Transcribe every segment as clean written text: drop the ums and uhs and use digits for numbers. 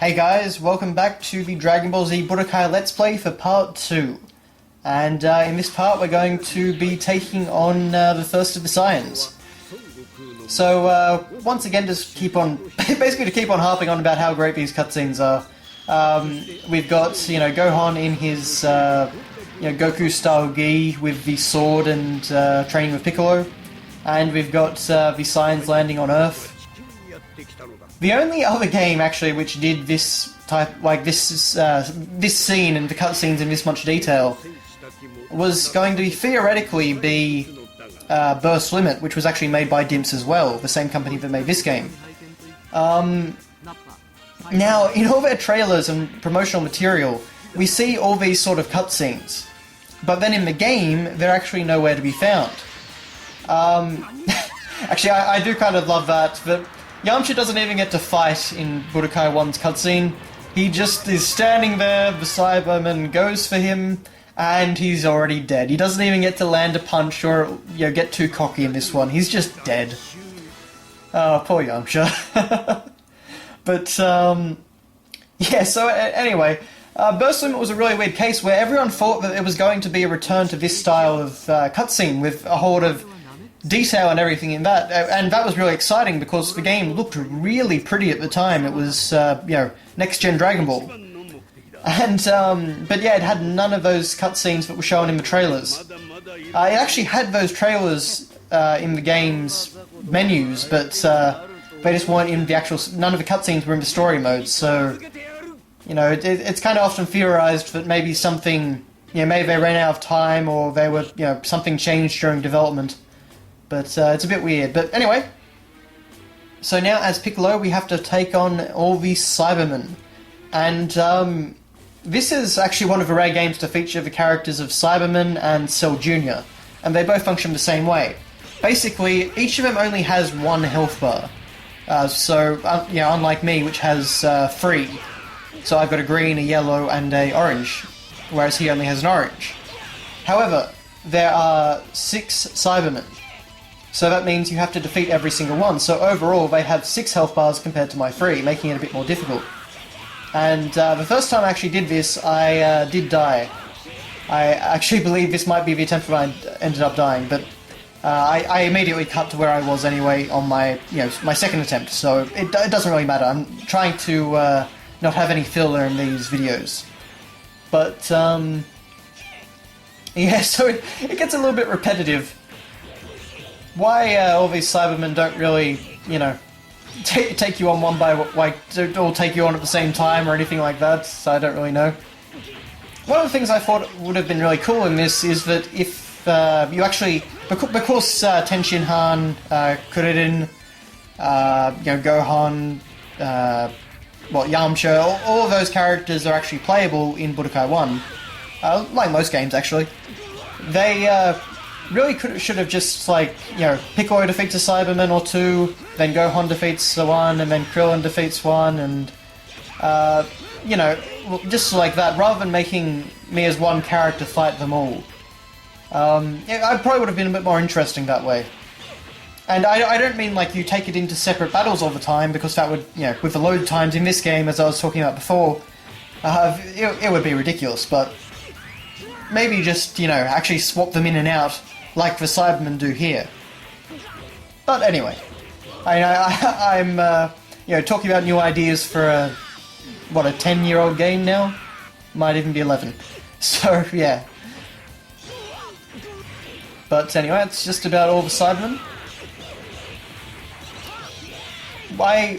Hey guys, welcome back to the Dragon Ball Z Budokai Let's Play for Part 2. And in this part we're going to be taking on the first of the Saiyans. So once again, just keep on, basically to keep on harping on about how great these cutscenes are. We've got, Gohan in his, Goku-style gi with the sword and training with Piccolo. And we've got the Saiyans landing on Earth. The only other game, actually, which did this type, this scene and the cutscenes in this much detail, was going to theoretically be Burst Limit, which was actually made by Dimps as well, the same company that made this game. Now, in all their trailers and promotional material, we see all these sort of cutscenes, but then in the game, they're actually nowhere to be found. Actually, I do kind of love that, but Yamcha doesn't even get to fight in Budokai 1's cutscene. He just is standing there, the Saibamen goes for him, and he's already dead. He doesn't even get to land a punch or get too cocky in this one. He's just dead. Oh, poor Yamcha. But, yeah, so anyway, Burst Limit was a really weird case where everyone thought that it was going to be a return to this style of cutscene with a whole lot of detail and everything in that, and that was really exciting because the game looked really pretty at the time. It was, next-gen Dragon Ball. And, but yeah, it had none of those cutscenes that were shown in the trailers. It actually had those trailers in the game's menus, but they just weren't in the actual, none of the cutscenes were in the story mode, so, it's kind of often theorized that maybe something, maybe they ran out of time or they were, something changed during development. But it's a bit weird. But anyway, so now as Piccolo, we have to take on all these Saibamen. And this is actually one of the rare games to feature the characters of Saibamen and Cell Jr. And they both function the same way. Basically, each of them only has one health bar. Unlike me, which has 3. So I've got a green, a yellow, and a orange. Whereas he only has an orange. However, there are 6 Saibamen. So that means you have to defeat every single one. So overall, they have 6 health bars compared to my 3, making it a bit more difficult. And the first time I actually did this, I did die. I actually believe this might be the attempt where I ended up dying, but I immediately cut to where I was anyway on my, my second attempt. So it doesn't really matter. I'm trying to not have any filler in these videos. But yeah, so it gets a little bit repetitive. Why all these Saibamen don't really, take you on one by or take you on at the same time or anything like that, so I don't really know. One of the things I thought would have been really cool in this is that if you actually, because Tenshin Han, Kuririn, Gohan, Yamcha, all of those characters are actually playable in Budokai 1, like most games actually. They really should have just, Piccolo defeats a Saibaman or 2, then Gohan defeats one, and then Krillin defeats one, and, just like that, rather than making me as one character fight them all. I probably would have been a bit more interesting that way. And I don't mean, you take it into separate battles all the time, because that would, with the load times in this game, as I was talking about before, it would be ridiculous, but maybe just, actually swap them in and out, like the Saibamen do here. But anyway, I'm talking about new ideas for a 10-year-old game now? Might even be 11. So, yeah. But anyway, that's just about all the Saibamen.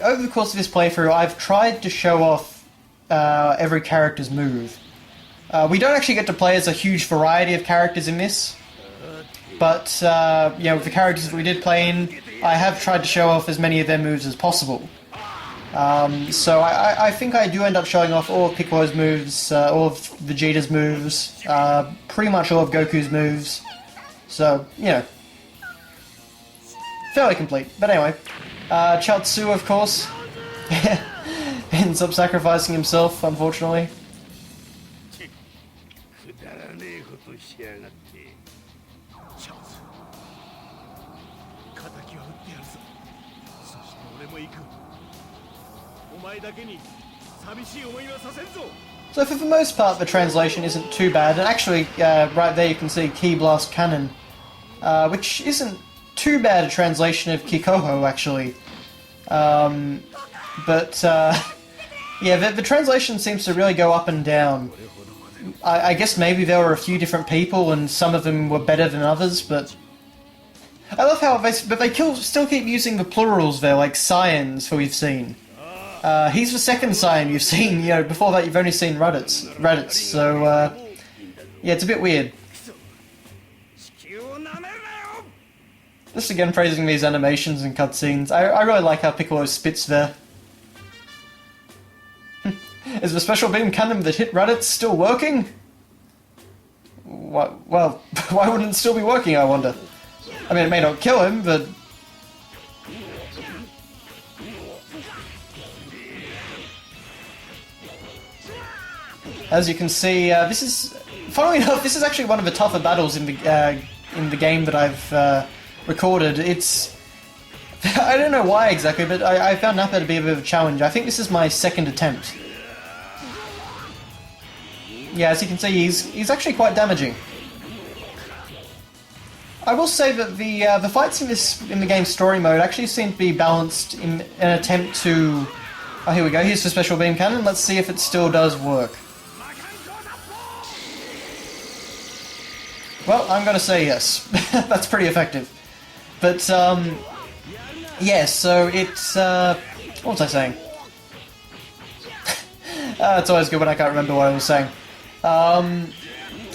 Over the course of this playthrough, I've tried to show off every character's move. We don't actually get to play as a huge variety of characters in this. But, with the characters that we did play in, I have tried to show off as many of their moves as possible. So I think I do end up showing off all of Piccolo's moves, all of Vegeta's moves, pretty much all of Goku's moves. So, fairly complete. But anyway, Chaozu, of course, ends up sacrificing himself, unfortunately. So for the most part, the translation isn't too bad, and actually, right there you can see Ki Blast Cannon, which isn't too bad a translation of Kikoho, actually. Yeah, the translation seems to really go up and down. I guess maybe there were a few different people, and some of them were better than others, but... I love how they still keep using the plurals there, like Saiyans, who we've seen. He's the second Saiyan you've seen, you know, before that you've only seen Raditz, so, yeah, it's a bit weird. Just again praising these animations and cutscenes. I really like how Piccolo spits there. Is the special beam cannon that hit Raditz still working? Well, why wouldn't it still be working, I wonder? I mean, it may not kill him, but... As you can see, this is... Funnily enough, this is actually one of the tougher battles in the game that I've recorded. It's... I don't know why exactly, but I found Nappa to be a bit of a challenge. I think this is my second attempt. Yeah, as you can see, he's actually quite damaging. I will say that the fights in the game's story mode actually seem to be balanced in an attempt to... Oh, here we go. Here's the special beam cannon. Let's see if it still does work. Well, I'm going to say yes. That's pretty effective. But, yeah, so it's... what was I saying? It's always good when I can't remember what I was saying. Oh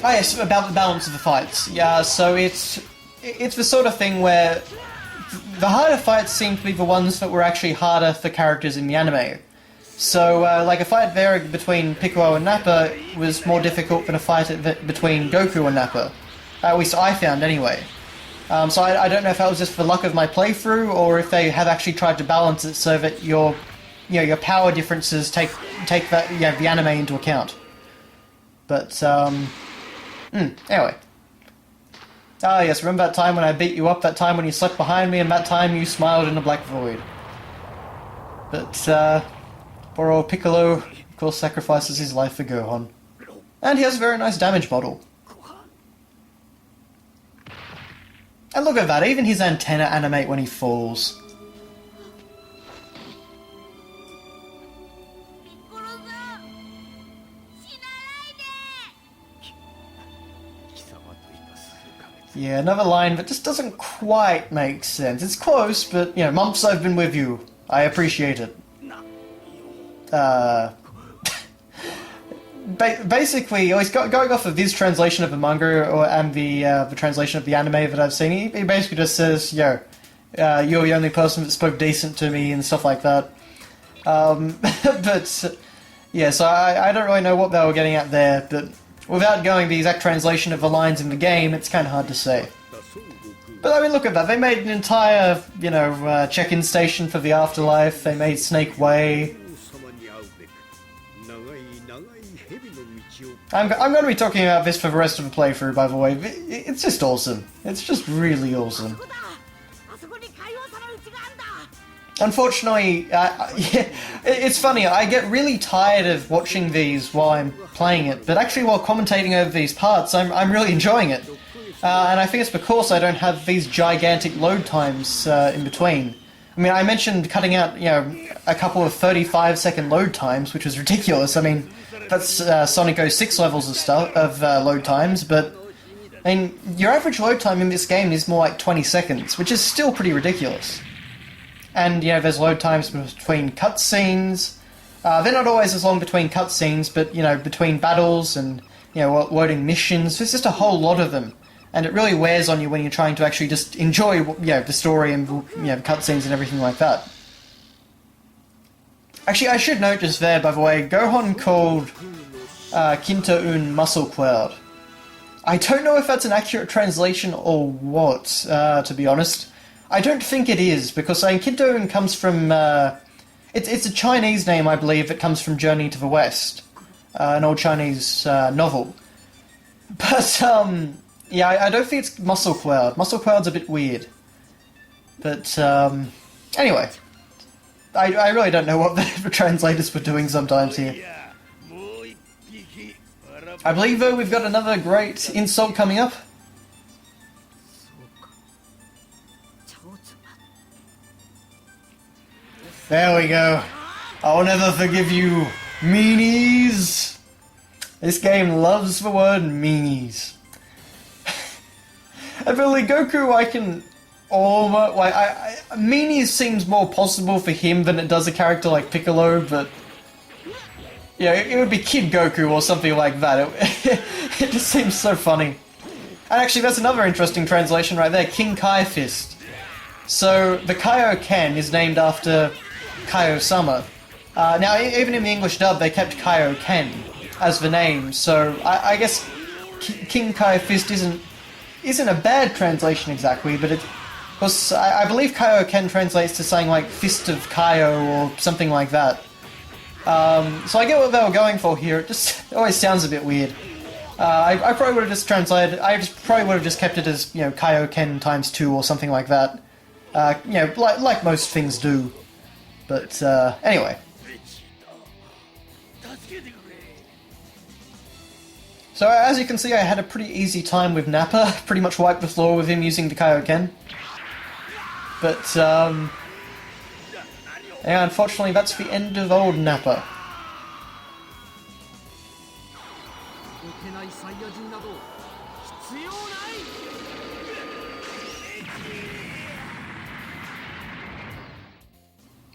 yes, about the balance of the fights. Yeah, so it's the sort of thing where the harder fights seem to be the ones that were actually harder for characters in the anime. So, like a fight there between Piccolo and Nappa was more difficult than a fight between Goku and Nappa. At least I found, anyway. So I don't know if that was just for luck of my playthrough, or if they have actually tried to balance it so that your power differences take that, the anime into account. But, anyway. Ah, yes, remember that time when I beat you up, that time when you slept behind me, and that time you smiled in the black void. But, poor old Piccolo, of course, sacrifices his life for Gohan. And he has a very nice damage model. And look at that, even his antenna animate when he falls. Yeah, another line that just doesn't quite make sense. It's close, but, months I've been with you. I appreciate it. Basically, going off of this translation of the manga and the translation of the anime that I've seen, he basically just says, you're the only person that spoke decent to me and stuff like that. But, yeah, so I don't really know what they were getting at there, but... Without going the exact translation of the lines in the game, it's kind of hard to say. But I mean, look at that. They made an entire, check-in station for the afterlife. They made Snake Way. I'm going to be talking about this for the rest of the playthrough, by the way. It's just awesome. It's just really awesome. Unfortunately, yeah, it's funny, I get really tired of watching these while I'm playing it, but actually while commentating over these parts, I'm really enjoying it. And I think it's because I don't have these gigantic load times in between. I mean, I mentioned cutting out, a couple of 35-second load times, which was ridiculous. I mean, that's Sonic 06 levels of load times, but I mean, your average load time in this game is more like 20 seconds, which is still pretty ridiculous. And, there's load times between cutscenes. They're not always as long between cutscenes, but, between battles and, loading missions. There's just a whole lot of them. And it really wears on you when you're trying to actually just enjoy, the story and, cutscenes and everything like that. Actually, I should note just there, by the way, Gohan called Kinto-un Muscle Cloud. I don't know if that's an accurate translation or what, to be honest. I don't think it is, because Kinto-un comes from... It's a Chinese name, I believe, that comes from Journey to the West, an old Chinese novel. But, yeah, I don't think it's Muscle Cloud. Muscle Cloud's a bit weird. But, anyway. I really don't know what the translators were doing sometimes here. I believe, though, we've got another great insult coming up. There we go. I'll never forgive you, Meanies. This game loves the word meanies. Ability Goku, I can almost... Like, meanies seems more possible for him than it does a character like Piccolo, but... Yeah, it would be Kid Goku or something like that. It just seems so funny. And actually, that's another interesting translation right there. King Kai Fist. So, the Kaioken is named after Kaio-sama. Now, even in the English dub, they kept Kaioken as the name, so I guess King Kai Fist isn't a bad translation exactly, but because I believe Kaioken translates to something like Fist of Kaio or something like that. So I get what they were going for here. It always sounds a bit weird. I probably would have just translated. Probably would have just kept it as, you know, Kaioken times 2 or something like that. You know, like most things do. But anyway. So as you can see, I had a pretty easy time with Nappa. Pretty much wiped the floor with him using the Kaioken. But yeah, unfortunately, that's the end of old Nappa.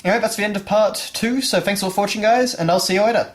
Anyway, that's the end of part 2, so thanks for watching, guys, and I'll see you later.